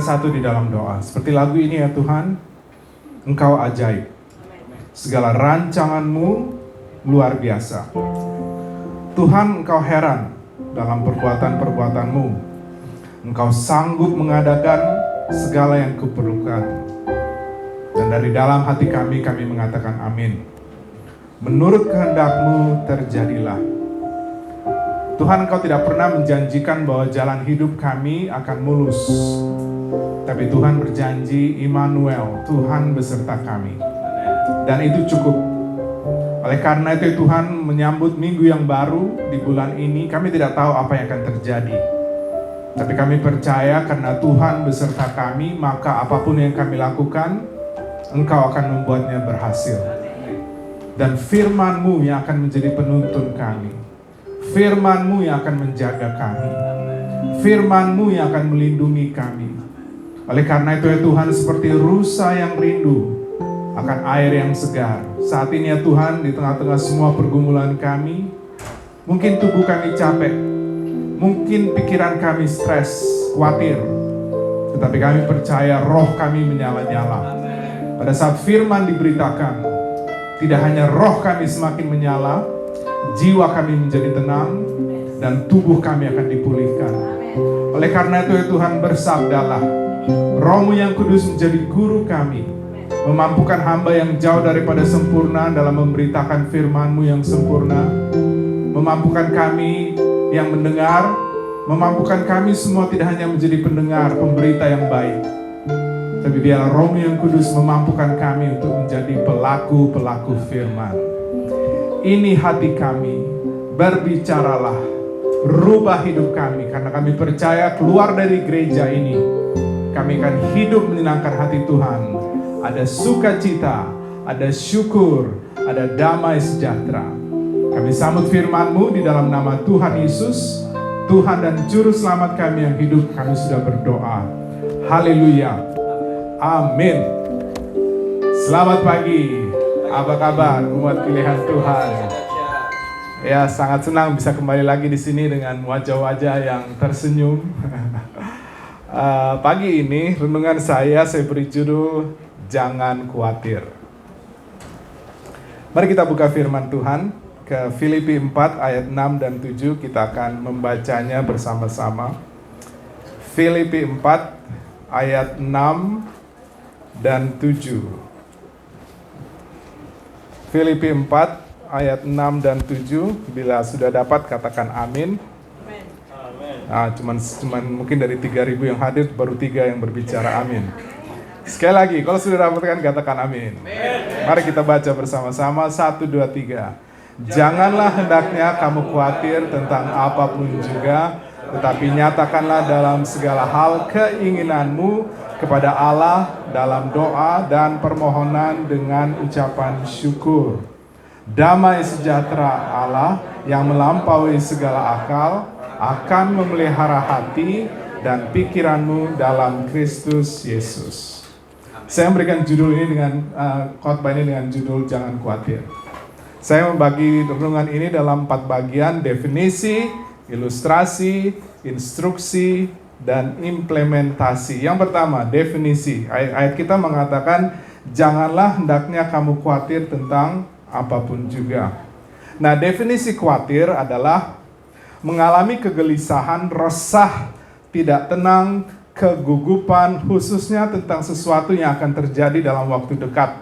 bersatu di dalam doa. Seperti lagu ini ya Tuhan, Engkau ajaib. Segala rancangan-Mu luar biasa. Tuhan, Engkau heran dalam perbuatan-perbuatan-Mu. Engkau sanggup mengadakan segala yang kuperlukan. Dan dari dalam hati kami mengatakan amin. Menurut kehendak-Mu terjadilah. Tuhan, Engkau tidak pernah menjanjikan bahwa jalan hidup kami akan mulus. Tapi Tuhan berjanji, Immanuel, Tuhan beserta kami. Dan itu cukup. Oleh karena itu Tuhan menyambut minggu yang baru di bulan ini, kami tidak tahu apa yang akan terjadi. Tapi kami percaya karena Tuhan beserta kami, maka apapun yang kami lakukan, Engkau akan membuatnya berhasil. Dan firman-Mu yang akan menjadi penuntun kami. Firman-Mu yang akan menjaga kami. Firman-Mu yang akan melindungi kami. Oleh karena itu ya Tuhan, seperti rusa yang rindu akan air yang segar. Saat ini ya Tuhan, di tengah-tengah semua pergumulan kami, mungkin tubuh kami capek, mungkin pikiran kami stres, khawatir, tetapi kami percaya roh kami menyala-nyala. Pada saat firman diberitakan, tidak hanya roh kami semakin menyala, jiwa kami menjadi tenang, dan tubuh kami akan dipulihkan. Oleh karena itu ya Tuhan, bersabdalah, Roh-Mu yang kudus menjadi guru kami, memampukan hamba yang jauh daripada sempurna dalam memberitakan firman-Mu yang sempurna, memampukan kami yang mendengar, memampukan kami semua tidak hanya menjadi pendengar, pemberita yang baik, tapi biarlah Roh-Mu yang kudus memampukan kami untuk menjadi pelaku-pelaku firman. Ini hati kami, berbicaralah, rubah hidup kami, karena kami percaya keluar dari gereja ini, kami akan hidup menyenangkan hati Tuhan. Ada sukacita, ada syukur, ada damai sejahtera. Kami sambut firman-Mu di dalam nama Tuhan Yesus, Tuhan dan Juru Selamat kami yang hidup, kami sudah berdoa. Haleluya. Amin. Selamat pagi. Apa kabar umat pilihan Tuhan? Ya, sangat senang bisa kembali lagi di sini dengan wajah-wajah yang tersenyum. Pagi ini renungan saya beri judul Jangan Khawatir. Mari kita buka firman Tuhan ke Filipi 4 ayat 6 dan 7. Kita akan membacanya bersama-sama. Filipi 4 ayat 6 dan 7. Filipi 4 ayat 6 dan 7. Bila sudah dapat katakan amin. Nah, cuman mungkin dari 3.000 yang hadir baru 3 yang berbicara amin. Sekali lagi, kalau sudah dapatkan katakan amin. Mari kita baca bersama-sama 1, 2, 3. Janganlah hendaknya kamu khawatir tentang apapun juga, tetapi nyatakanlah dalam segala hal keinginanmu kepada Allah dalam doa dan permohonan dengan ucapan syukur. Damai sejahtera Allah yang melampaui segala akal akan memelihara hati dan pikiranmu dalam Kristus Yesus. Saya memberikan judul ini dengan khotbah ini dengan judul Jangan Khawatir. Saya membagi renungan ini dalam 4 bagian: definisi, ilustrasi, instruksi, dan implementasi. Yang pertama, definisi. Ayat kita mengatakan, janganlah hendaknya kamu khawatir tentang apapun juga. Nah, definisi khawatir adalah mengalami kegelisahan, resah, tidak tenang, kegugupan, khususnya tentang sesuatu yang akan terjadi dalam waktu dekat,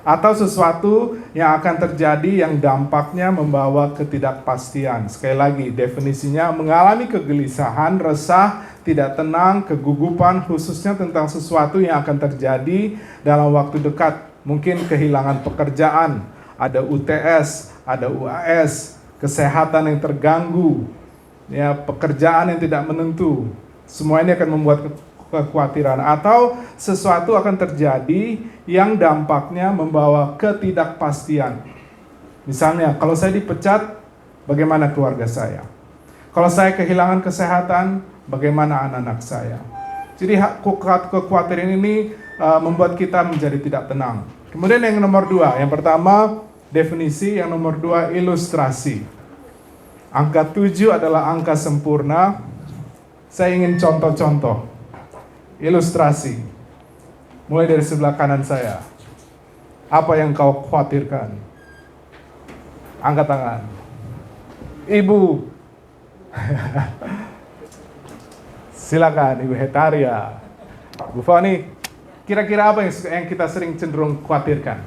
atau sesuatu yang akan terjadi yang dampaknya membawa ketidakpastian. Sekali lagi, definisinya mengalami kegelisahan, resah, tidak tenang, kegugupan, khususnya tentang sesuatu yang akan terjadi dalam waktu dekat. Mungkin kehilangan pekerjaan, ada UTS, ada UAS, kesehatan yang terganggu, ya, pekerjaan yang tidak menentu. Semua ini akan membuat kekhawatiran, atau sesuatu akan terjadi yang dampaknya membawa ketidakpastian. Misalnya, kalau saya dipecat, bagaimana keluarga saya? Kalau saya kehilangan kesehatan, bagaimana anak-anak saya? Jadi kekhawatiran ini membuat kita menjadi tidak tenang. Kemudian yang nomor 2, yang pertama definisi, yang nomor 2 ilustrasi. Angka 7 adalah angka sempurna. Saya ingin contoh-contoh. Ilustrasi. Mulai dari sebelah kanan saya. Apa yang kau khawatirkan? Angkat tangan. Ibu. Silakan, Ibu Hetaria. Bu Fani, kira-kira apa yang kita sering cenderung khawatirkan?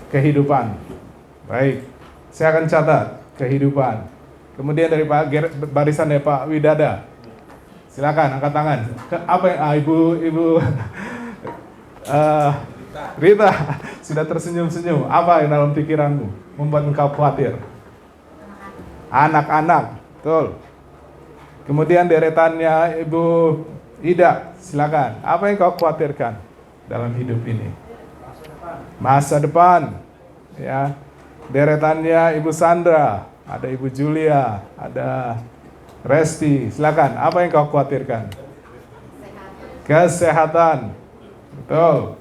Kehidupan. Baik, saya akan catat kehidupan. Kemudian dari barisan dari Pak Widada. Silakan angkat tangan. Apa yang Ibu Rita sudah tersenyum-senyum. Apa yang dalam pikiranmu membuat engkau khawatir? Anak-anak, betul. Kemudian deretannya Ibu Ida, silakan. Apa yang kau khawatirkan dalam hidup ini? Masa depan. Ya. Deretannya Ibu Sandra, ada Ibu Julia, ada Resti. Silakan. Apa yang kau khawatirkan? Kesehatan. Betul.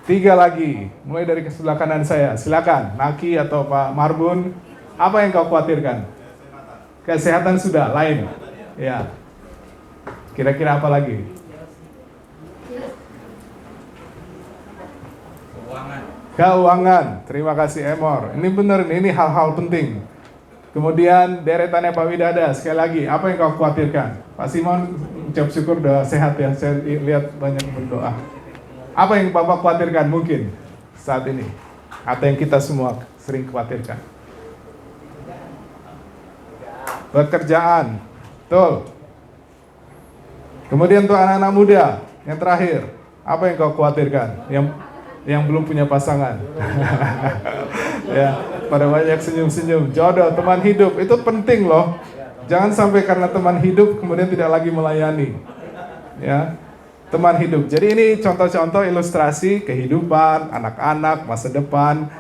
3 lagi, mulai dari sebelah kanan saya. Silakan, Naki atau Pak Marbun. Apa yang kau khawatirkan? Kesehatan sudah, lain. Ya. Kira-kira apa lagi? Keuangan. Terima kasih Emor. Ini benar, ini hal-hal penting. Kemudian deretannya Pak Widada, sekali lagi, apa yang kau khawatirkan? Pak Simon, ucap syukur udah sehat ya, saya lihat banyak berdoa. Apa yang Bapak khawatirkan mungkin saat ini? Atau yang kita semua sering khawatirkan? Pekerjaan, betul. Kemudian untuk anak-anak muda, yang terakhir, apa yang kau khawatirkan? Yang belum punya pasangan. Ya, pada banyak senyum-senyum. Jodoh, teman hidup, itu penting loh. Jangan sampai karena teman hidup kemudian tidak lagi melayani. Ya, teman hidup. Jadi ini contoh-contoh ilustrasi kehidupan, anak-anak, masa depan,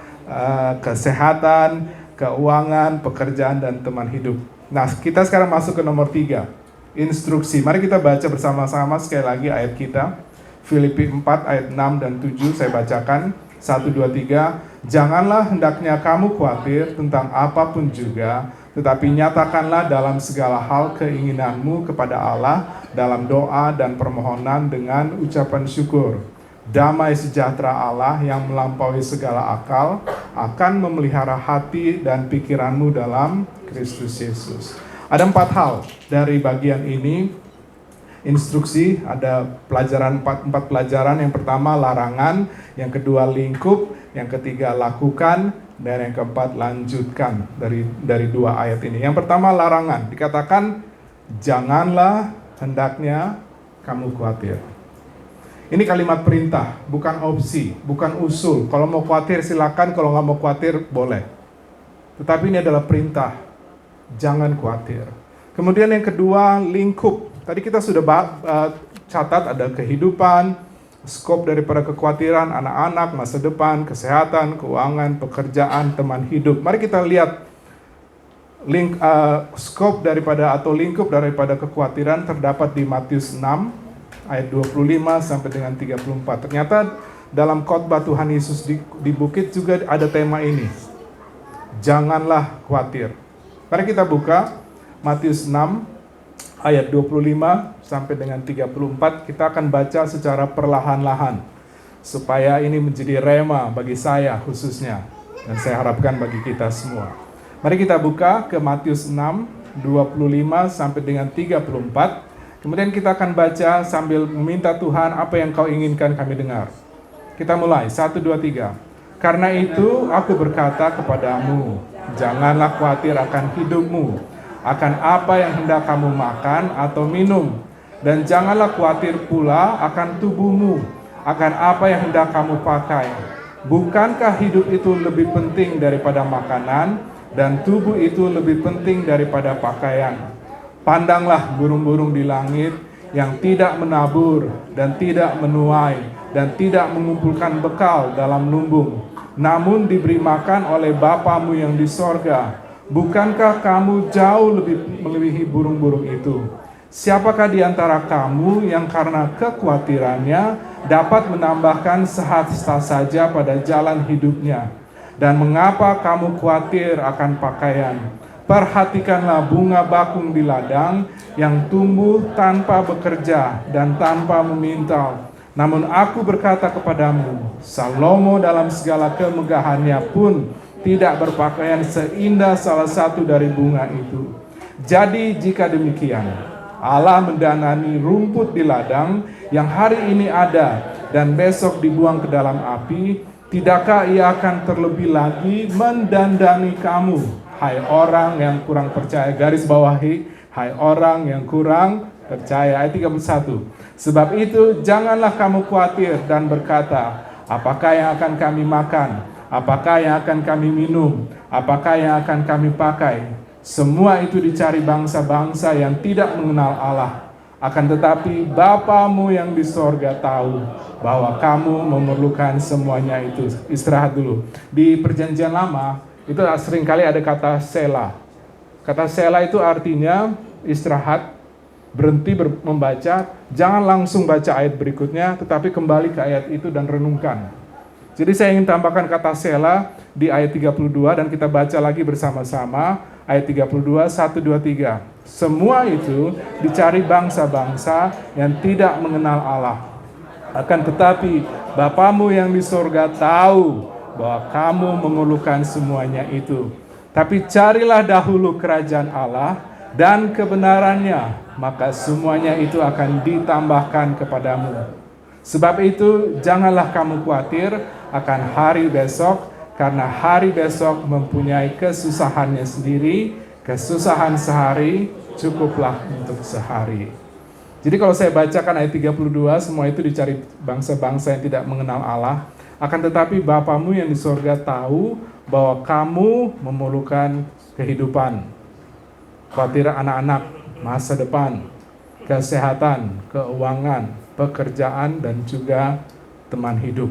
kesehatan, keuangan, pekerjaan, dan teman hidup. Nah, kita sekarang masuk ke nomor 3, instruksi. Mari kita baca bersama-sama sekali lagi ayat kita. Filipi 4 ayat 6 dan 7 saya bacakan. 1, 2, 3. Janganlah hendaknya kamu khawatir tentang apapun juga, tetapi nyatakanlah dalam segala hal keinginanmu kepada Allah dalam doa dan permohonan dengan ucapan syukur. Damai sejahtera Allah yang melampaui segala akal akan memelihara hati dan pikiranmu dalam Kristus Yesus. Ada 4 hal dari bagian ini. Instruksi, ada pelajaran 4 pelajaran. Yang pertama larangan, yang kedua lingkup, yang ketiga lakukan, dan yang keempat lanjutkan dari 2 ayat ini. Yang pertama larangan, dikatakan janganlah hendaknya kamu khawatir. Ini kalimat perintah, bukan opsi, bukan usul. Kalau mau khawatir silakan, kalau nggak mau khawatir boleh. Tetapi ini adalah perintah, jangan khawatir. Kemudian yang kedua lingkup. Tadi kita sudah catat ada kehidupan, skop daripada kekhawatiran, anak-anak, masa depan, kesehatan, keuangan, pekerjaan, teman hidup. Mari kita lihat skop daripada atau lingkup daripada kekhawatiran terdapat di Matius 6 ayat 25 sampai dengan 34. Ternyata dalam khotbah Tuhan Yesus di bukit juga ada tema ini. Janganlah khawatir. Mari kita buka Matius 6 ayat 25 sampai dengan 34, kita akan baca secara perlahan-lahan supaya ini menjadi rema bagi saya khususnya, dan saya harapkan bagi kita semua. Mari kita buka ke Matius 6 25 sampai dengan 34. Kemudian kita akan baca sambil meminta Tuhan apa yang kau inginkan kami dengar. Kita mulai 1 2 3. Karena itu aku berkata kepadamu, janganlah khawatir akan hidupmu, akan apa yang hendak kamu makan atau minum, dan janganlah khawatir pula akan tubuhmu, akan apa yang hendak kamu pakai. Bukankah hidup itu lebih penting daripada makanan, dan tubuh itu lebih penting daripada pakaian? Pandanglah burung-burung di langit yang tidak menabur dan tidak menuai dan tidak mengumpulkan bekal dalam lumbung, namun diberi makan oleh Bapamu yang di sorga. Bukankah kamu jauh lebih melebihi burung-burung itu? Siapakah di antara kamu yang karena kekhawatirannya dapat menambahkan sehasta saja pada jalan hidupnya? Dan mengapa kamu khawatir akan pakaian? Perhatikanlah bunga bakung di ladang yang tumbuh tanpa bekerja dan tanpa memintal. Namun aku berkata kepadamu, Salomo dalam segala kemegahannya pun tidak berpakaian seindah salah satu dari bunga itu. Jadi jika demikian, Allah mendanani rumput di ladang yang hari ini ada dan besok dibuang ke dalam api, tidakkah ia akan terlebih lagi mendandani kamu, hai orang yang kurang percaya? Garis bawahi, hai orang yang kurang percaya. Ayat 31. Sebab itu janganlah kamu khawatir dan berkata, apakah yang akan kami makan? Apakah yang akan kami minum? Apakah yang akan kami pakai? Semua itu dicari bangsa-bangsa yang tidak mengenal Allah. Akan tetapi Bapamu yang di sorga tahu bahwa kamu memerlukan semuanya itu. Istirahat dulu. Di perjanjian lama, itu seringkali ada kata sela. Kata sela itu artinya istirahat, berhenti membaca, jangan langsung baca ayat berikutnya, tetapi kembali ke ayat itu dan renungkan. Jadi saya ingin tambahkan kata sela di ayat 32 dan kita baca lagi bersama-sama. Ayat 32, 1, 2, 3. Semua itu dicari bangsa-bangsa yang tidak mengenal Allah. Akan tetapi Bapamu yang di sorga tahu bahwa kamu memerlukan semuanya itu. Tapi carilah dahulu kerajaan Allah dan kebenarannya, maka semuanya itu akan ditambahkan kepadamu. Sebab itu janganlah kamu khawatir akan hari besok, karena hari besok mempunyai kesusahannya sendiri. Kesusahan sehari cukuplah untuk sehari. Jadi kalau saya bacakan ayat 32, semua itu dicari bangsa-bangsa yang tidak mengenal Allah. Akan tetapi Bapamu yang di sorga tahu bahwa kamu memerlukan kehidupan, khawatir anak-anak, masa depan, kesehatan, keuangan, pekerjaan, dan juga teman hidup.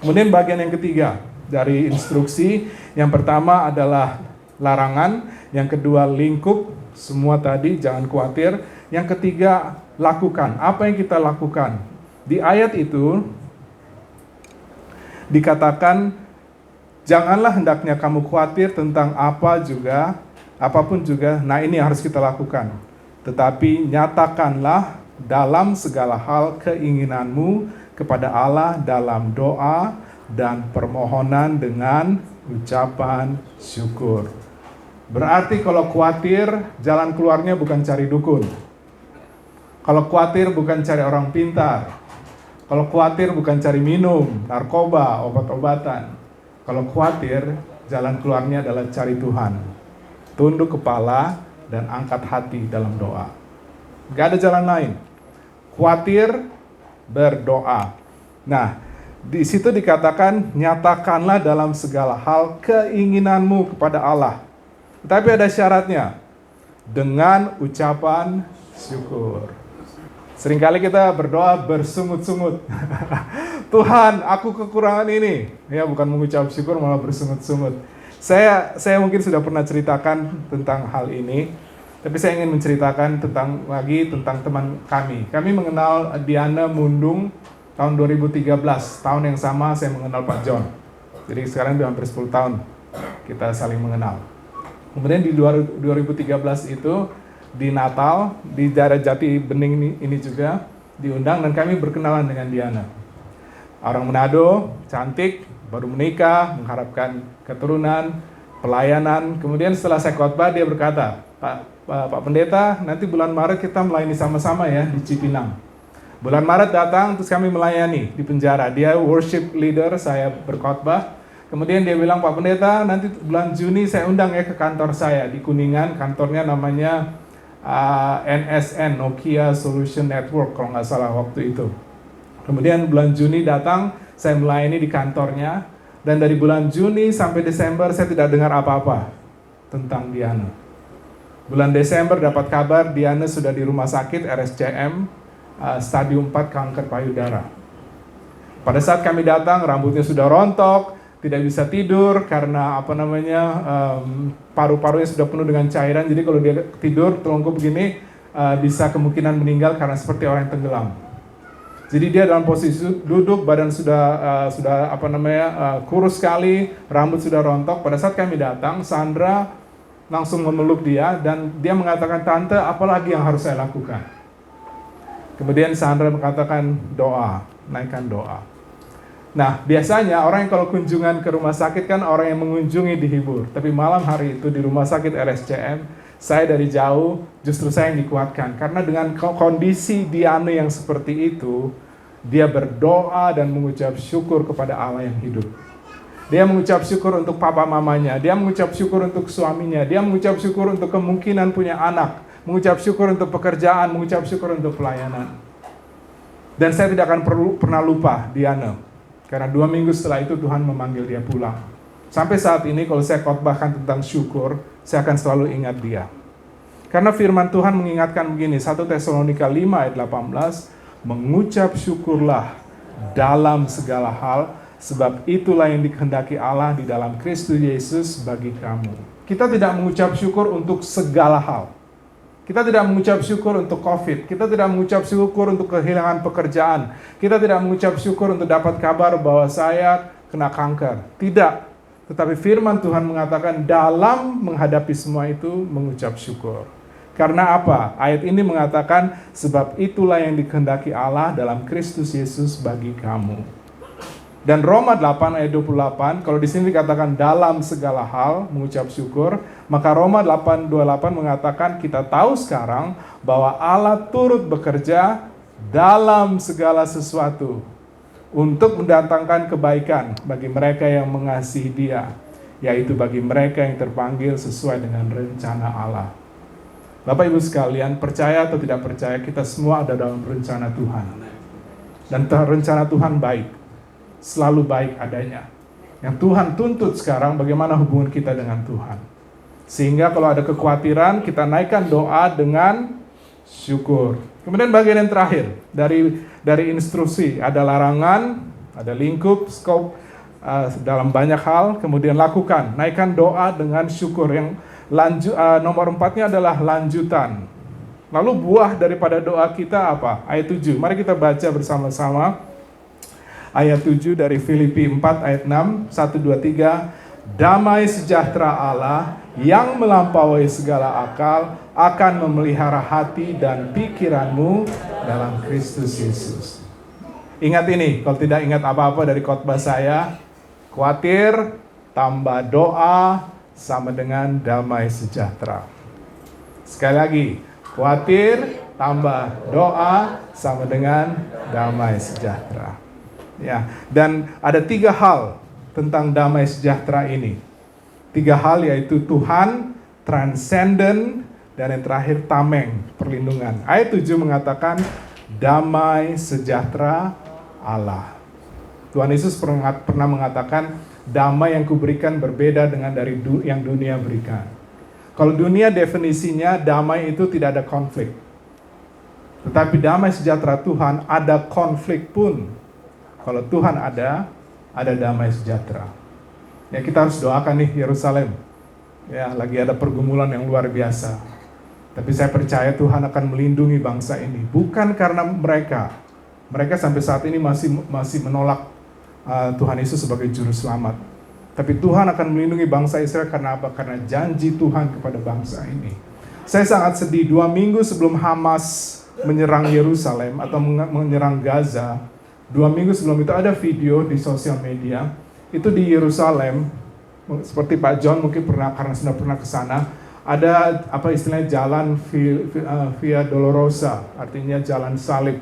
Kemudian bagian yang ketiga dari instruksi, yang pertama adalah larangan, yang kedua lingkup, semua tadi jangan khawatir. Yang ketiga lakukan. Apa yang kita lakukan? Di ayat itu dikatakan, janganlah hendaknya kamu khawatir tentang apapun juga. Nah, ini yang harus kita lakukan. Tetapi nyatakanlah dalam segala hal keinginanmu kepada Allah dalam doa dan permohonan dengan ucapan syukur. Berarti kalau khawatir, jalan keluarnya bukan cari dukun. Kalau khawatir bukan cari orang pintar. Kalau khawatir bukan cari minum, narkoba, obat-obatan. Kalau khawatir, jalan keluarnya adalah cari Tuhan. Tunduk kepala dan angkat hati dalam doa. Gak ada jalan lain. Khawatir, berdoa. Nah, di situ dikatakan, nyatakanlah dalam segala hal keinginanmu kepada Allah. Tetapi ada syaratnya, dengan ucapan syukur. Seringkali kita berdoa bersungut-sungut. Tuhan, aku kekurangan ini. Ya, bukan mengucap syukur, malah bersungut-sungut. Saya mungkin sudah pernah ceritakan tentang hal ini, tapi saya ingin menceritakan tentang teman kami. Kami mengenal Diana Mundung tahun 2013, tahun yang sama saya mengenal Pak John. Jadi sekarang sudah hampir 10 tahun kita saling mengenal. Kemudian di 2013 itu, di Natal, di daerah Jati Bening ini juga diundang dan kami berkenalan dengan Diana. Orang Manado, cantik, baru menikah, mengharapkan keturunan, pelayanan. Kemudian setelah saya khotbah, dia berkata, Pak Pendeta, nanti bulan Maret kita melayani sama-sama ya di Cipinang. Bulan Maret datang, terus kami melayani di penjara. Dia worship leader, saya berkhotbah. Kemudian dia bilang, Pak Pendeta, nanti bulan Juni saya undang ya ke kantor saya di Kuningan. Kantornya namanya NSN, Nokia Solution Network, kalau nggak salah waktu itu. Kemudian bulan Juni datang, saya melayani di kantornya. Dan dari bulan Juni sampai Desember saya tidak dengar apa-apa tentang Diana. Bulan Desember dapat kabar Diana sudah di rumah sakit RSCM, stadium 4 kanker payudara. Pada saat kami datang, rambutnya sudah rontok, tidak bisa tidur karena paru-parunya sudah penuh dengan cairan. Jadi kalau dia tidur telungkup begini, bisa kemungkinan meninggal karena seperti orang yang tenggelam. Jadi dia dalam posisi duduk, badan sudah kurus sekali, rambut sudah rontok. Pada saat kami datang, Sandra langsung memeluk dia, dan dia mengatakan, "Tante, apalagi yang harus saya lakukan?" Kemudian Sandra mengatakan, "Doa, naikkan doa." Nah, biasanya orang yang kalau kunjungan ke rumah sakit kan orang yang mengunjungi dihibur. Tapi malam hari itu di rumah sakit RSCM, saya dari jauh justru saya yang dikuatkan. Karena dengan kondisi Diane yang seperti itu, dia berdoa dan mengucap syukur kepada Allah yang hidup. Dia mengucap syukur untuk papa mamanya, dia mengucap syukur untuk suaminya, dia mengucap syukur untuk kemungkinan punya anak, mengucap syukur untuk pekerjaan, mengucap syukur untuk pelayanan. Dan saya tidak akan pernah lupa Diana, karena 2 minggu setelah itu Tuhan memanggil dia pulang. Sampai saat ini kalau saya khotbahkan tentang syukur, saya akan selalu ingat dia. Karena firman Tuhan mengingatkan begini, 1 Tesalonika 5 ayat 18, mengucap syukurlah dalam segala hal, sebab itulah yang dikehendaki Allah di dalam Kristus Yesus bagi kamu. Kita tidak mengucap syukur untuk segala hal. Kita tidak mengucap syukur untuk COVID. Kita tidak mengucap syukur untuk kehilangan pekerjaan. Kita tidak mengucap syukur untuk dapat kabar bahwa saya kena kanker. Tidak. Tetapi firman Tuhan mengatakan dalam menghadapi semua itu mengucap syukur. Karena apa? Ayat ini mengatakan sebab itulah yang dikehendaki Allah dalam Kristus Yesus bagi kamu. Dan Roma 8 ayat 28, kalau di sini dikatakan dalam segala hal mengucap syukur, maka Roma 8:28 mengatakan kita tahu sekarang bahwa Allah turut bekerja dalam segala sesuatu untuk mendatangkan kebaikan bagi mereka yang mengasihi Dia, yaitu bagi mereka yang terpanggil sesuai dengan rencana Allah. Bapak Ibu sekalian, percaya atau tidak percaya, kita semua ada dalam rencana Tuhan. Dan rencana Tuhan baik, selalu baik adanya. Yang Tuhan tuntut sekarang bagaimana hubungan kita dengan Tuhan. Sehingga kalau ada kekhawatiran, kita naikkan doa dengan syukur. Kemudian bagian yang terakhir, dari instruksi, ada larangan, ada lingkup, skop, dalam banyak hal, kemudian lakukan. Naikkan doa dengan syukur. Yang nomor 4-nya adalah lanjutan. Lalu buah daripada doa kita apa? Ayat 7, mari kita baca bersama-sama. Ayat 7 dari Filipi 4 ayat 6, 1, 2, 3. Damai sejahtera Allah yang melampaui segala akal akan memelihara hati dan pikiranmu dalam Kristus Yesus. Ingat ini, kalau tidak ingat apa-apa dari khotbah saya, khawatir tambah doa sama dengan damai sejahtera. Sekali lagi, khawatir tambah doa sama dengan damai sejahtera. Ya, dan ada 3 hal tentang damai sejahtera ini. 3 hal yaitu Tuhan, transcendent, dan yang terakhir tameng, perlindungan. Ayat 7 mengatakan damai sejahtera Allah. Tuhan Yesus pernah mengatakan damai yang kuberikan berbeda dengan dari yang dunia berikan. Kalau dunia definisinya damai itu tidak ada konflik. Tetapi damai sejahtera Tuhan ada konflik pun. Kalau Tuhan ada damai sejahtera. Ya, kita harus doakan nih Yerusalem. Ya, lagi ada pergumulan yang luar biasa. Tapi saya percaya Tuhan akan melindungi bangsa ini. Bukan karena mereka sampai saat ini masih menolak Tuhan Yesus sebagai juru selamat. Tapi Tuhan akan melindungi bangsa Israel karena apa? Karena janji Tuhan kepada bangsa ini. Saya sangat sedih, 2 minggu sebelum Hamas menyerang Yerusalem atau menyerang Gaza, 2 minggu sebelum itu ada video di sosial media, itu di Yerusalem, seperti Pak John mungkin karena sudah pernah ke sana, ada istilahnya jalan Via Dolorosa, artinya jalan salib.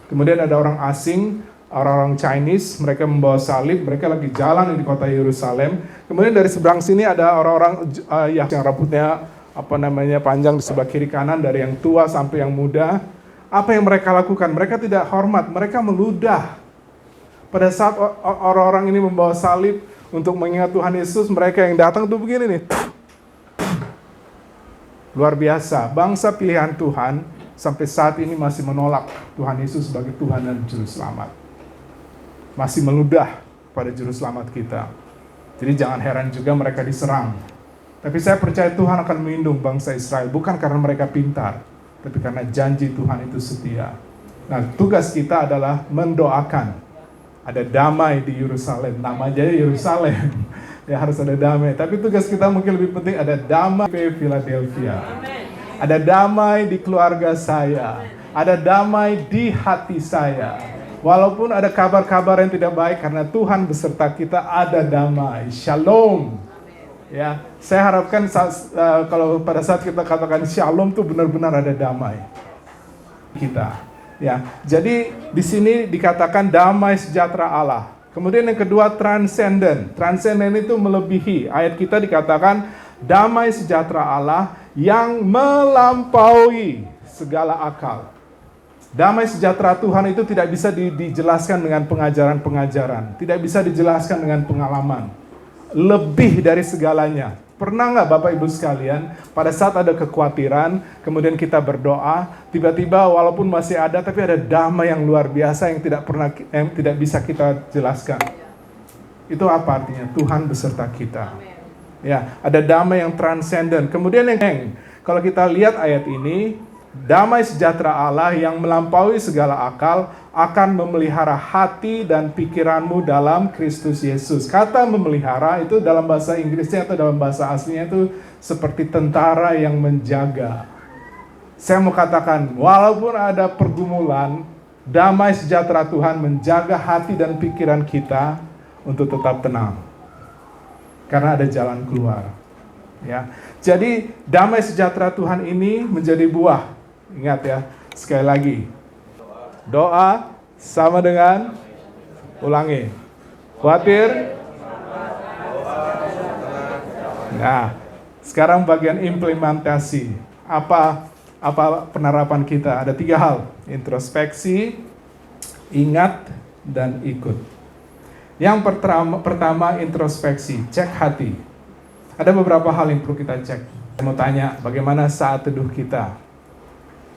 Kemudian ada orang asing, orang-orang Chinese, mereka membawa salib, mereka lagi jalan di kota Yerusalem. Kemudian dari seberang sini ada orang-orang yang rambutnya panjang di sebelah kiri kanan, dari yang tua sampai yang muda. Apa yang mereka lakukan? Mereka tidak hormat, mereka meludah. Pada saat orang-orang ini membawa salib untuk mengingat Tuhan Yesus, mereka yang datang tuh begini nih. Luar biasa, bangsa pilihan Tuhan sampai saat ini masih menolak Tuhan Yesus sebagai Tuhan dan Juru Selamat. Masih meludah pada Juru Selamat kita. Jadi jangan heran juga mereka diserang. Tapi saya percaya Tuhan akan melindungi bangsa Israel, bukan karena mereka pintar, tapi karena janji Tuhan itu setia. Nah, tugas kita adalah mendoakan. Ada damai di Yerusalem, namanya Yerusalem. Ya harus ada damai. Tapi tugas kita mungkin lebih penting ada damai di Philadelphia. Ada damai di keluarga saya. Ada damai di hati saya. Walaupun ada kabar-kabar yang tidak baik, karena Tuhan beserta kita, ada damai. Shalom. Ya, saya harapkan kalau pada saat kita katakan shalom tuh benar-benar ada damai kita. Ya, jadi di sini dikatakan damai sejahtera Allah. Kemudian yang kedua, transcendent. Transcendent itu melebihi. Ayat kita dikatakan damai sejahtera Allah yang melampaui segala akal. Damai sejahtera Tuhan itu tidak bisa dijelaskan dengan pengajaran-pengajaran. Tidak bisa dijelaskan dengan pengalaman. Lebih dari segalanya. Pernah nggak Bapak Ibu sekalian, pada saat ada kekhawatiran, kemudian kita berdoa, tiba-tiba walaupun masih ada, tapi ada damai yang luar biasa yang tidak bisa kita jelaskan. Itu apa artinya? Tuhan beserta kita. Ya, ada damai yang transcendent. Kemudian yang kalau kita lihat ayat ini, damai sejahtera Allah yang melampaui segala akal akan memelihara hati dan pikiranmu dalam Kristus Yesus. Kata memelihara itu dalam bahasa Inggrisnya atau dalam bahasa aslinya itu seperti tentara yang menjaga. Saya mau katakan, walaupun ada pergumulan, damai sejahtera Tuhan menjaga hati dan pikiran kita untuk tetap tenang. Karena ada jalan keluar. Ya. Jadi damai sejahtera Tuhan ini menjadi buah. Ingat ya, sekali lagi. Doa sama dengan, ulangi, khawatir. Nah, sekarang bagian implementasi. Apa penerapan kita? Ada 3 hal. Introspeksi, ingat, dan ikut. Yang pertama introspeksi, cek hati. Ada beberapa hal yang perlu kita cek. Saya mau tanya, bagaimana saat teduh kita?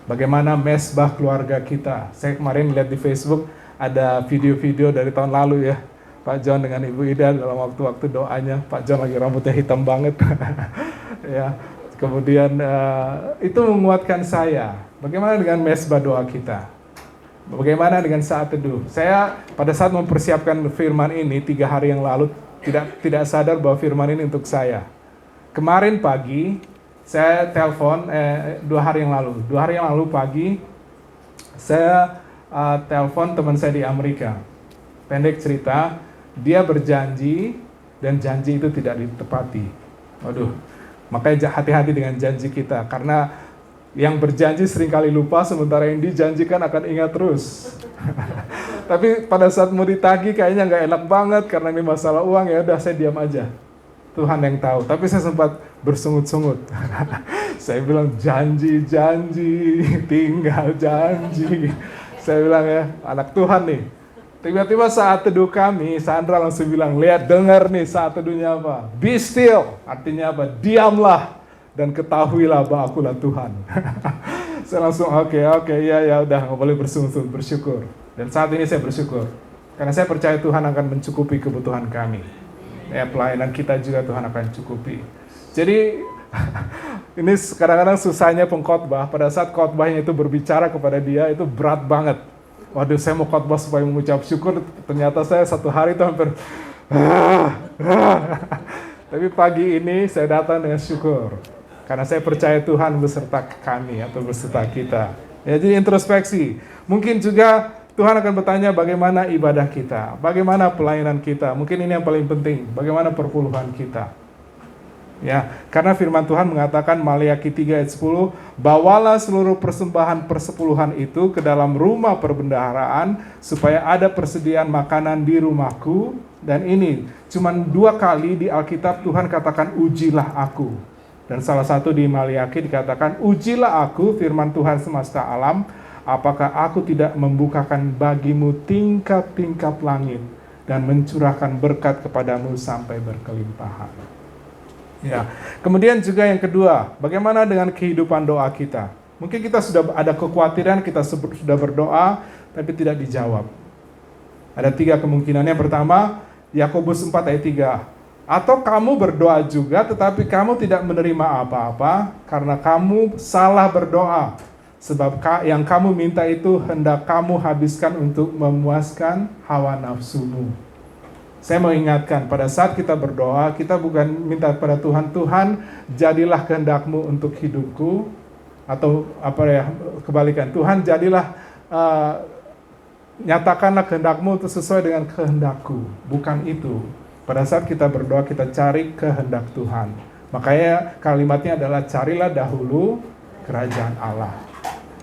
Bagaimana mesbah keluarga kita? Saya kemarin lihat di Facebook ada video-video dari tahun lalu ya. Pak John dengan Ibu Ida dalam waktu-waktu doanya. Pak John lagi rambutnya hitam banget. Ya. Kemudian itu menguatkan saya. Bagaimana dengan mesbah doa kita? Bagaimana dengan saat teduh? Saya pada saat mempersiapkan firman ini 3 hari yang lalu tidak sadar bahwa firman ini untuk saya. Kemarin pagi saya telepon 2 hari yang lalu pagi saya telepon teman saya di Amerika. Pendek cerita, dia berjanji dan janji itu tidak ditepati. Waduh, makanya hati-hati dengan janji kita, karena yang berjanji seringkali lupa, sementara yang dijanjikan akan ingat terus. Tapi pada saat mau ditagih kayaknya nggak enak banget karena ini masalah uang, ya udah saya diam aja. Tuhan yang tahu. Tapi saya sempat bersungut-sungut. Saya bilang janji, tinggal janji. Saya bilang ya, anak Tuhan nih. Tiba-tiba saat teduh kami, Sandra langsung bilang, lihat dengar nih saat teduhnya apa. Be still, artinya apa? Diamlah dan ketahuilah bahwa akulah Tuhan. Saya langsung oke, ya udah, nggak boleh bersungut-sungut, bersyukur. Dan saat ini saya bersyukur. Karena saya percaya Tuhan akan mencukupi kebutuhan kami. Ya, pelayanan kita juga Tuhan akan cukupi. Jadi ini kadang-kadang susahnya pengkhotbah. Pada saat khotbahnya itu berbicara kepada dia itu berat banget. Waduh, saya mau khotbah supaya mengucap syukur, ternyata saya 1 hari itu hampir tapi pagi ini saya datang dengan syukur. Karena saya percaya Tuhan beserta kami atau beserta kita. Ya, jadi introspeksi. Mungkin juga Tuhan akan bertanya bagaimana ibadah kita, bagaimana pelayanan kita. Mungkin ini yang paling penting, bagaimana perpuluhan kita. Ya, karena firman Tuhan mengatakan Maliaki 3 ayat 10, bawalah seluruh persembahan persepuluhan itu ke dalam rumah perbendaharaan supaya ada persediaan makanan di rumahku. Dan ini cuman 2 kali di Alkitab Tuhan katakan ujilah aku. Dan salah satu di Maliaki dikatakan ujilah aku, firman Tuhan semesta alam, apakah aku tidak membukakan bagimu tingkap-tingkap langit dan mencurahkan berkat kepadamu sampai berkelimpahan. Ya. Kemudian juga yang kedua, bagaimana dengan kehidupan doa kita? Mungkin kita sudah ada kekhawatiran, kita sudah berdoa, tapi tidak dijawab. Ada 3 kemungkinan. Yang pertama, Yakobus 4 ayat 3. Atau kamu berdoa juga, tetapi kamu tidak menerima apa-apa, karena kamu salah berdoa. Sebab yang kamu minta itu hendak kamu habiskan untuk memuaskan hawa nafsumu. Saya mau ingatkan, pada saat kita berdoa, kita bukan minta pada Tuhan, Tuhan jadilah kehendak-Mu untuk hidupku, atau kebalikan, Tuhan jadilah nyatakanlah kehendak-Mu untuk sesuai dengan kehendak-Ku. Bukan itu. Pada saat kita berdoa, kita cari kehendak Tuhan. Makanya kalimatnya adalah carilah dahulu kerajaan Allah.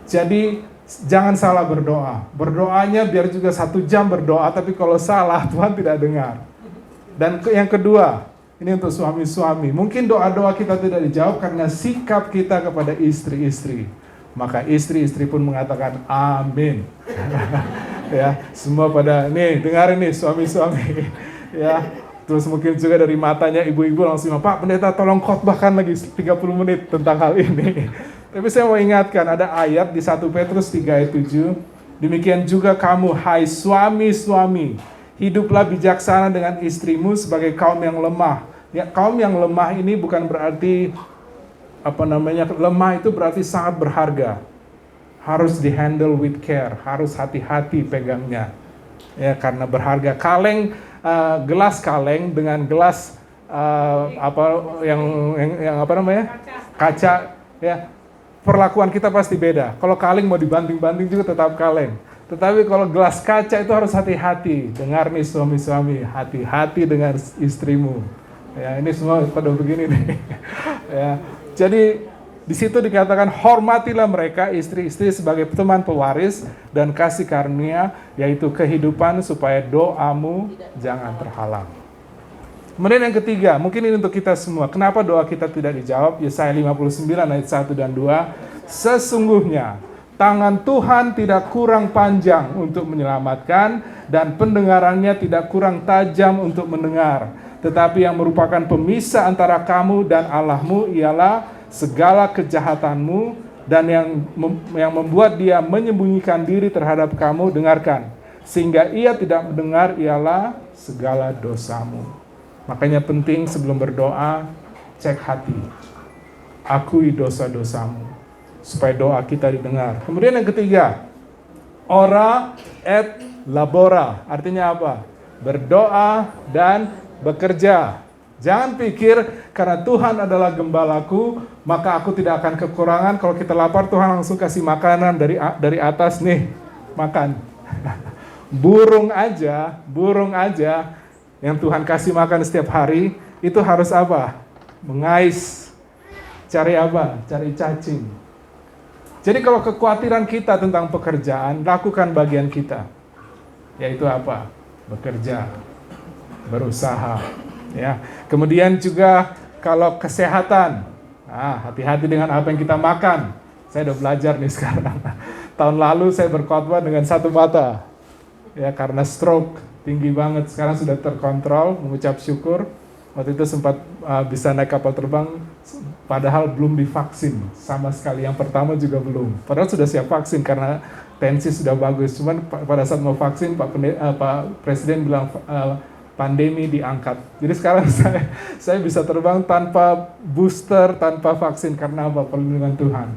Jadi jangan salah berdoa. Berdoanya biar juga 1 jam berdoa, tapi kalau salah Tuhan tidak dengar. Dan yang kedua, ini untuk suami-suami. Mungkin doa-doa kita tidak dijawab karena sikap kita kepada istri-istri. Maka istri-istri pun mengatakan amin. Ya, semua pada nih dengarin nih suami-suami. Ya, terus mungkin juga dari matanya ibu-ibu langsung bilang, Pak Pendeta tolong khotbahkan lagi 30 menit tentang hal ini. Tapi saya mau ingatkan, ada ayat di 1 Petrus 3 ayat 7. Demikian juga kamu, hai suami-suami, hiduplah bijaksana dengan istrimu sebagai kaum yang lemah. Ya, kaum yang lemah ini bukan berarti, lemah itu berarti sangat berharga. Harus di-handle with care, harus hati-hati pegangnya. Ya, karena berharga. Gelas kaleng dengan gelas kaca, ya. Perlakuan kita pasti beda. Kalau kaleng mau dibanting-banting juga tetap kaleng. Tetapi kalau gelas kaca itu harus hati-hati. Dengar nih suami-suami, hati-hati dengan istrimu. Ya, ini semua pada begini nih. Ya, jadi di situ dikatakan hormatilah mereka istri-istri sebagai teman pewaris dan kasih karunia, yaitu kehidupan supaya doamu jangan terhalang. Kemudian yang ketiga, mungkin ini untuk kita semua. Kenapa doa kita tidak dijawab? Yesaya 59 ayat 1 dan 2. Sesungguhnya tangan Tuhan tidak kurang panjang untuk menyelamatkan dan pendengarannya tidak kurang tajam untuk mendengar. Tetapi yang merupakan pemisah antara kamu dan Allahmu ialah segala kejahatanmu, dan yang membuat dia menyembunyikan diri terhadap kamu, dengarkan. Sehingga ia tidak mendengar ialah segala dosamu. Makanya penting sebelum berdoa, cek hati. Akui dosa-dosamu. Supaya doa kita didengar. Kemudian yang ketiga, ora et labora. Artinya apa? Berdoa dan bekerja. Jangan pikir karena Tuhan adalah gembalaku, maka aku tidak akan kekurangan. Kalau kita lapar, Tuhan langsung kasih makanan dari atas nih, makan. Burung aja yang Tuhan kasih makan setiap hari, itu harus apa? Mengais. Cari apa? Cari cacing. Jadi kalau kekhawatiran kita tentang pekerjaan, lakukan bagian kita. Yaitu apa? Bekerja, berusaha. Ya. Kemudian juga kalau kesehatan, hati-hati dengan apa yang kita makan. Saya udah belajar nih sekarang. Tahun lalu saya berkhotbah dengan satu mata. Ya, karena stroke tinggi banget, sekarang sudah terkontrol, mengucap syukur. Waktu itu sempat bisa naik kapal terbang, padahal belum divaksin sama sekali. Yang pertama juga belum. Padahal sudah siap vaksin karena tensi sudah bagus. Cuman pada saat mau vaksin, Pak Presiden bilang pandemi diangkat. Jadi sekarang saya bisa terbang tanpa booster, tanpa vaksin karena apa? Perlindungan Tuhan.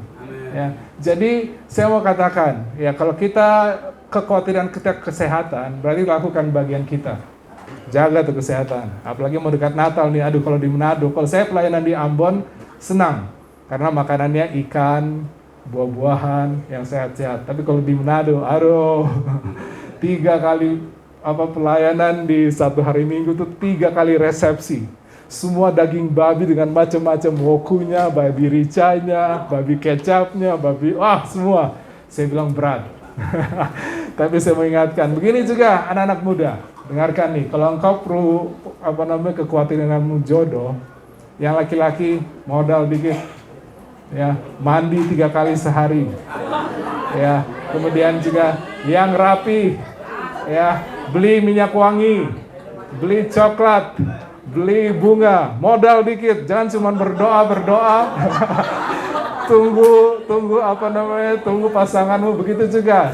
Ya. Jadi saya mau katakan, ya kalau kita kekhawatiran kita kesehatan, berarti lakukan bagian kita. Jaga tuh kesehatan. Apalagi mau dekat Natal nih, aduh kalau di Manado. Kalau saya pelayanan di Ambon, senang. Karena makanannya ikan, buah-buahan, yang sehat-sehat. Tapi kalau di Manado, aduh, 3 kali pelayanan di 1 hari Minggu tuh 3 kali resepsi. Semua daging babi dengan macam-macam wokunya, babi ricanya, babi kecapnya, semua. Saya bilang berat. Tapi saya mengingatkan, begini juga anak-anak muda, dengarkan nih, kalau engkau perlu kekhawatiranmu jodoh, yang laki-laki modal dikit, ya mandi 3 kali sehari, ya kemudian juga yang rapi, ya beli minyak wangi, beli coklat, beli bunga, modal dikit, jangan cuma berdoa. Tunggu pasanganmu. Begitu juga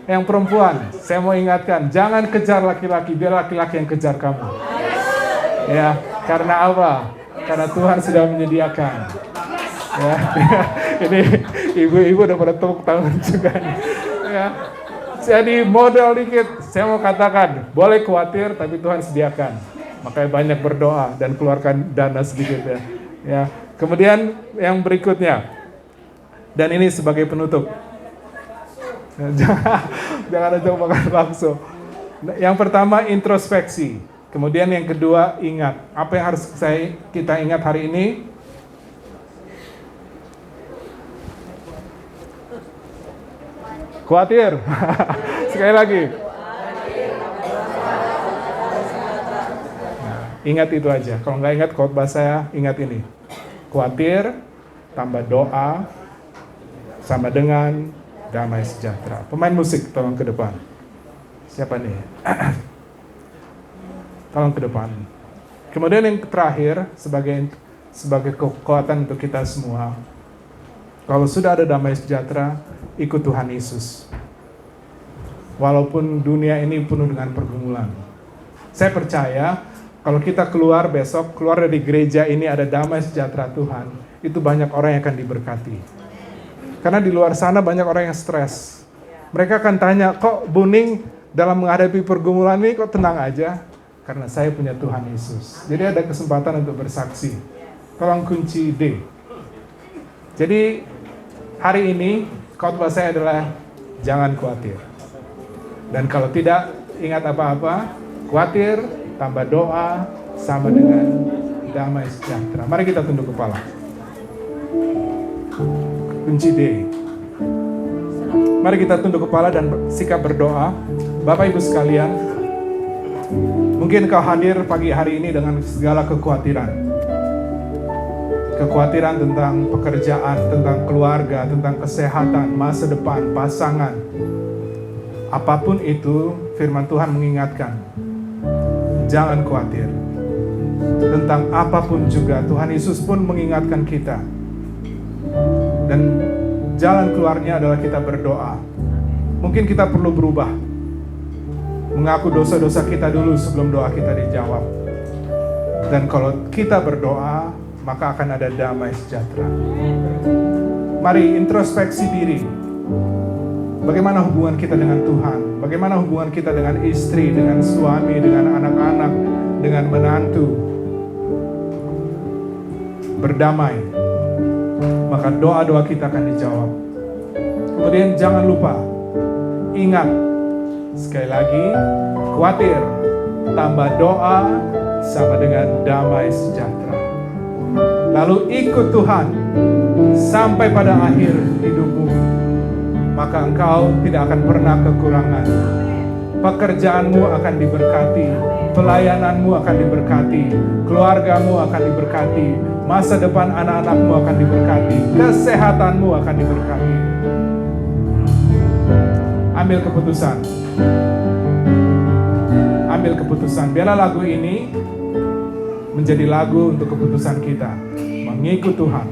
yang perempuan, saya mau ingatkan, jangan kejar laki-laki, biar laki-laki yang kejar kamu. Ya, karena apa? Karena Tuhan sudah menyediakan. Ya, ini ibu-ibu udah pada tepuk tangan juga. Ya, Jadi modal dikit, saya mau katakan, boleh khawatir tapi Tuhan sediakan. Makanya banyak berdoa dan keluarkan dana sedikit ya. Ya. Kemudian yang berikutnya, dan ini sebagai penutup. Jangan aja makan bakso. Yang pertama introspeksi. Kemudian yang kedua ingat. Apa yang harus kita ingat hari ini? Khawatir. Sekali lagi. Nah, ingat itu aja. Kalau nggak ingat khotbah saya, ingat ini. Khawatir, tambah doa, sama dengan damai sejahtera. Pemain musik, tolong ke depan. Siapa nih? Tolong ke depan. Kemudian yang terakhir, sebagai kekuatan untuk kita semua. Kalau sudah ada damai sejahtera, ikut Tuhan Yesus. Walaupun dunia ini penuh dengan pergumulan. Saya percaya, kalau kita keluar besok, keluar dari gereja ini ada damai sejahtera Tuhan, itu banyak orang yang akan diberkati. Karena di luar sana banyak orang yang stres. Mereka akan tanya, kok Buning dalam menghadapi pergumulan ini kok tenang aja? Karena saya punya Tuhan Yesus. Jadi ada kesempatan untuk bersaksi. Tolong kunci D. Jadi hari ini khotbah saya adalah jangan khawatir. Dan kalau tidak ingat apa-apa, khawatir tambah doa sama dengan damai sejahtera. Mari kita tunduk kepala. Kunci D. Mari kita tunduk kepala dan sikap berdoa. Bapak Ibu sekalian, mungkin kau hadir pagi hari ini dengan segala kekhawatiran. Kekhawatiran tentang pekerjaan, tentang keluarga, tentang kesehatan, masa depan, pasangan. Apapun itu, firman Tuhan mengingatkan. Jangan khawatir. Tentang apapun juga, Tuhan Yesus pun mengingatkan kita. Dan jalan keluarnya adalah kita berdoa. Mungkin kita perlu berubah. Mengaku dosa-dosa kita dulu sebelum doa kita dijawab. Dan kalau kita berdoa, maka akan ada damai sejahtera. Mari introspeksi diri. Bagaimana hubungan kita dengan Tuhan? Bagaimana hubungan kita dengan istri, dengan suami, dengan anak-anak, dengan menantu? Berdamai. Maka doa-doa kita akan dijawab. Kemudian jangan lupa, ingat, sekali lagi, khawatir, tambah doa, sama dengan damai sejahtera. Lalu ikut Tuhan sampai pada akhir hidupmu, maka engkau tidak akan pernah kekurangan. Pekerjaanmu akan diberkati, pelayananmu akan diberkati, keluargamu akan diberkati, masa depan anak-anakmu akan diberkati, kesehatanmu akan diberkati. Ambil keputusan. Ambil keputusan. Biarlah lagu ini menjadi lagu untuk keputusan kita mengikut Tuhan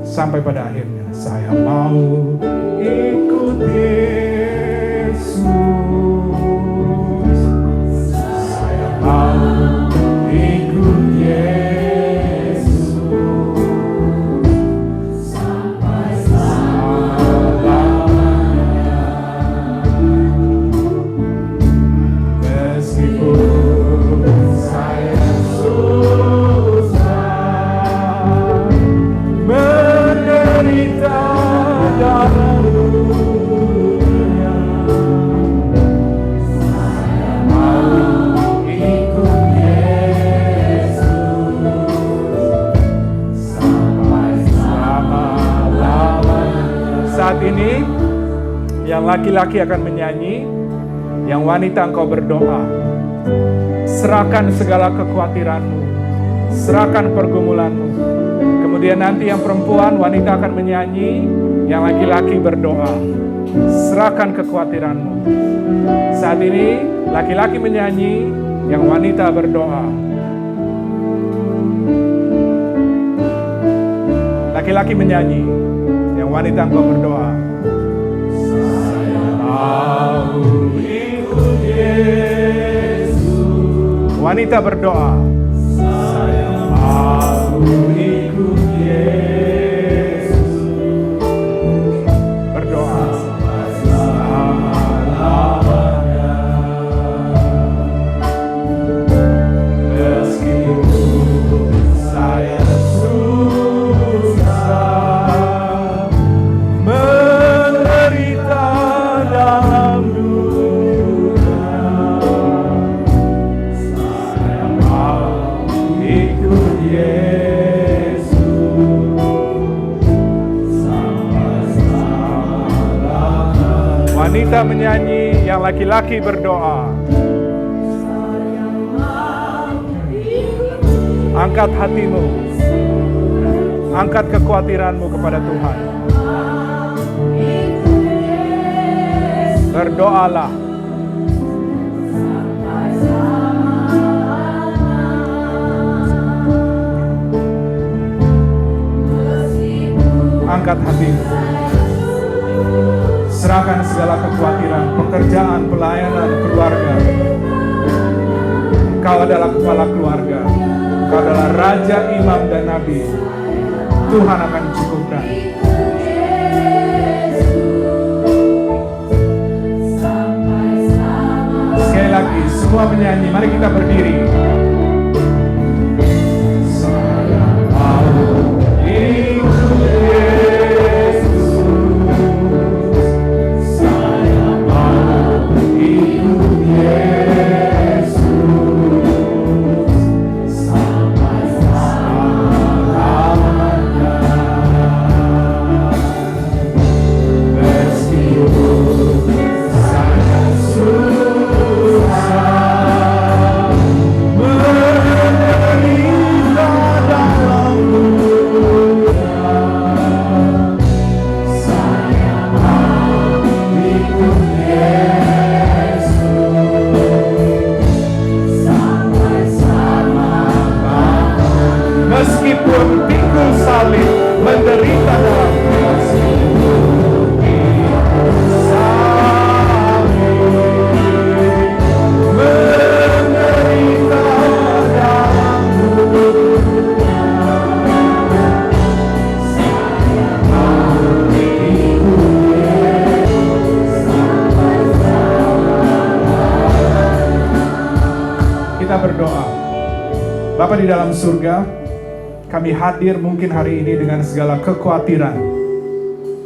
sampai pada akhirnya. Saya mau ikut Yesus. Saya mau ikut Yesus sampai selamanya. Meskipun saya menderita dalam dunia, saya mau ikut Yesus sampai selama-lamanya. Saat ini yang laki-laki akan menyanyi, yang wanita engkau berdoa. Serahkan segala kekhawatiranmu, serahkan pergumulanmu. Kemudian nanti yang perempuan, wanita akan menyanyi, yang laki-laki berdoa. Serahkan kekhawatiranmu. Saat ini, laki-laki menyanyi, yang wanita berdoa. Laki-laki menyanyi, yang wanita engkau berdoa. Saya mau ikut Yesus. Wanita berdoa. Saya mau ikut Yesus. Berdoa. kita menyanyi, yang laki-laki berdoa. Angkat hatimu, angkat kekhawatiranmu kepada Tuhan. Berdoalah. Angkat hatimu. Serahkan segala kekhawatiran, pekerjaan, pelayanan, keluarga. Engkau adalah kepala keluarga. Engkau adalah raja, imam, dan nabi. Tuhan akan cukupkan. Sekali lagi, semua menyanyi. Mari kita berdiri. Saya mau ikut Yesus. Saya mau ikut Yesus. Sampai selamanya. Meskipun sangat susah, menderita dalam dunia, saya mau ikut Yesus sampai selamanya. Meskipun pikul salib, menderita dalam berdoa. Bapa di dalam surga, kami hadir mungkin hari ini dengan segala kekhawatiran.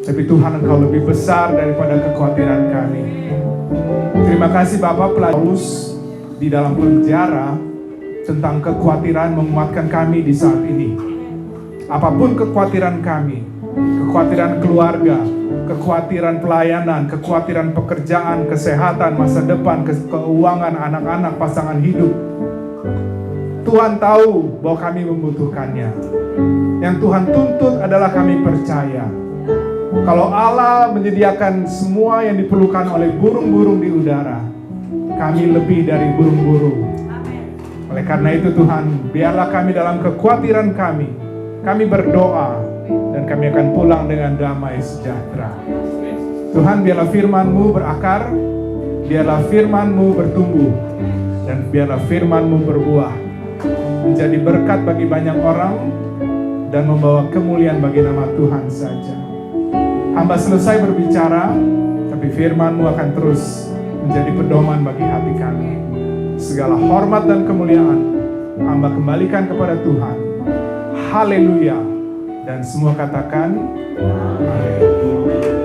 Tapi Tuhan, Engkau lebih besar daripada kekhawatiran kami. Terima kasih Bapa, Paulus di dalam penjara tentang kekhawatiran menguatkan kami di saat ini. Apapun kekhawatiran kami, kekhawatiran keluarga, kekhawatiran pelayanan, kekhawatiran pekerjaan, kesehatan, masa depan, keuangan anak-anak, pasangan hidup, Tuhan tahu bahwa kami membutuhkannya. Yang Tuhan tuntut adalah kami percaya. Kalau Allah menyediakan semua yang diperlukan oleh burung-burung di udara, kami lebih dari burung-burung. Oleh karena itu Tuhan, biarlah kami dalam kekhawatiran kami berdoa, dan kami akan pulang dengan damai sejahtera. Tuhan, biarlah firman-Mu berakar, biarlah firman-Mu bertumbuh, dan biarlah firman-Mu berbuah, menjadi berkat bagi banyak orang, dan membawa kemuliaan bagi nama Tuhan saja. Hamba selesai berbicara, tapi firman-Mu akan terus menjadi pedoman bagi hati kami. Segala hormat dan kemuliaan hamba kembalikan kepada Tuhan. Haleluya. Dan semua katakan amin.